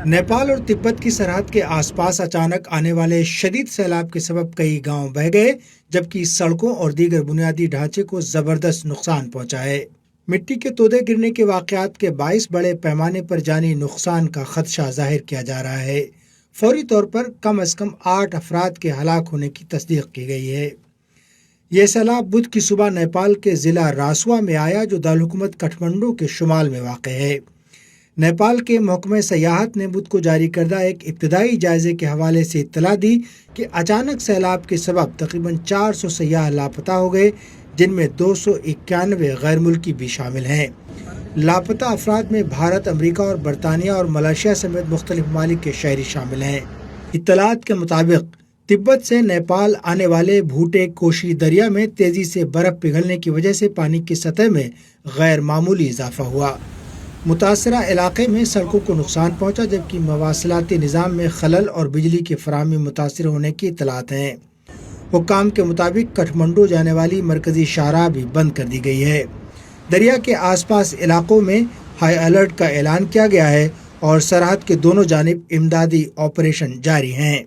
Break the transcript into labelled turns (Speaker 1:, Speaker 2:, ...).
Speaker 1: نیپال اور تبت کی سرحد کے آس پاس اچانک آنے والے شدید سیلاب کے سبب کئی گاؤں بہہ گئے، جبکہ سڑکوں اور دیگر بنیادی ڈھانچے کو زبردست نقصان پہنچا ہے۔ مٹی کے تودے گرنے کے واقعات کے باعث بڑے پیمانے پر جانی نقصان کا خدشہ ظاہر کیا جا رہا ہے۔ فوری طور پر کم از کم 8 افراد کے ہلاک ہونے کی تصدیق کی گئی ہے۔ یہ سیلاب بدھ کی صبح نیپال کے ضلع راسوا میں آیا، جو دارالحکومت کٹھمنڈو کے شمال میں واقع ہے۔ نیپال کے محکمہ سیاحت نے بدھ کو جاری کردہ ایک ابتدائی جائزے کے حوالے سے اطلاع دی کہ اچانک سیلاب کے سبب تقریباً 400 سیاح لاپتہ ہو گئے، جن میں 291 غیر ملکی بھی شامل ہیں۔ لاپتہ افراد میں بھارت، امریکہ اور برطانیہ اور ملائیشیا سمیت مختلف ممالک کے شہری شامل ہیں۔ اطلاعات کے مطابق تبت سے نیپال آنے والے بھوٹے کوشی دریا میں تیزی سے برف پگھلنے کی وجہ سے پانی کی سطح میں غیر معمولی اضافہ ہوا۔ متاثرہ علاقے میں سڑکوں کو نقصان پہنچا، جبکہ مواصلاتی نظام میں خلل اور بجلی کی فراہمی متاثر ہونے کی اطلاعات ہیں۔ حکام کے مطابق کٹھمنڈو جانے والی مرکزی شاہراہ بھی بند کر دی گئی ہے۔ دریا کے آس پاس علاقوں میں ہائی الرٹ کا اعلان کیا گیا ہے اور سرحد کے دونوں جانب امدادی آپریشن جاری ہیں۔